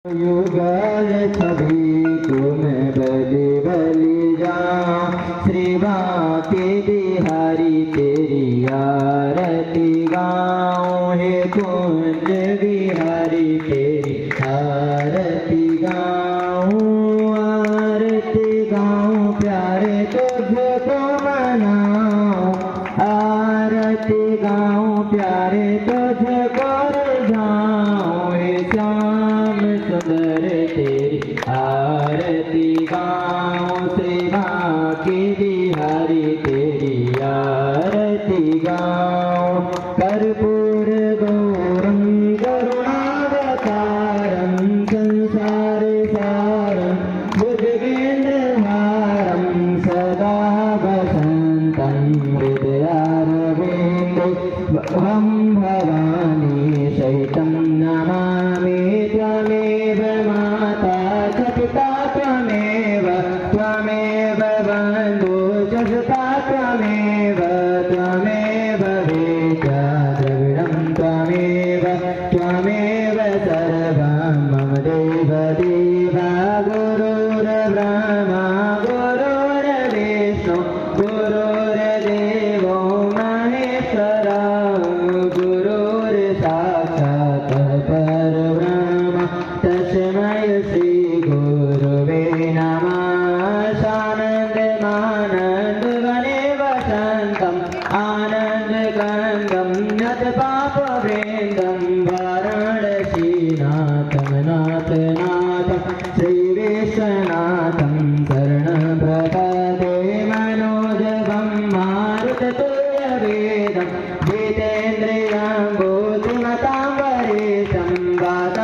युगल सभी को मैं बलि बलि जाऊं। श्री बांके बिहारी तेरी आरती गाऊं। हे कुंज बिहारी तेरी आरती गाऊं। आरती गाऊं प्यारे तुझको मनाऊं। आरती गाऊं प्यारे तुझको रिझाऊं। हे श्याम सुंदर तेरी आरती गाऊं। श्री बांके बिहारी तेरी आरती गाऊं। कर्पूर गौरम करुणावतारम संसार सारम भुजगेन्द्रहारम सदा वसन्तं हृदयारविन्दे अहं भवानी सहितं नमामि। त्वमेव माता च पिता त्वमेव बन्धु च सखा त्वमेव वेद्या द्रविडं त्वमेव सर्वं मम देव देवा। गुरुर्ब्रह्मा गुरुर्विष्णु गुरुर्देवो महेश्वरा। गुरुर्साक्षात् परब्रह्म तस्मै श्री गुरुवे नमः। सानन्दमानन्दवने वसन्तम् आनन्दगङ्गं नतपापवृन्दं वाराणसीनाथं नाथनाथं श्रीविश्वनाथं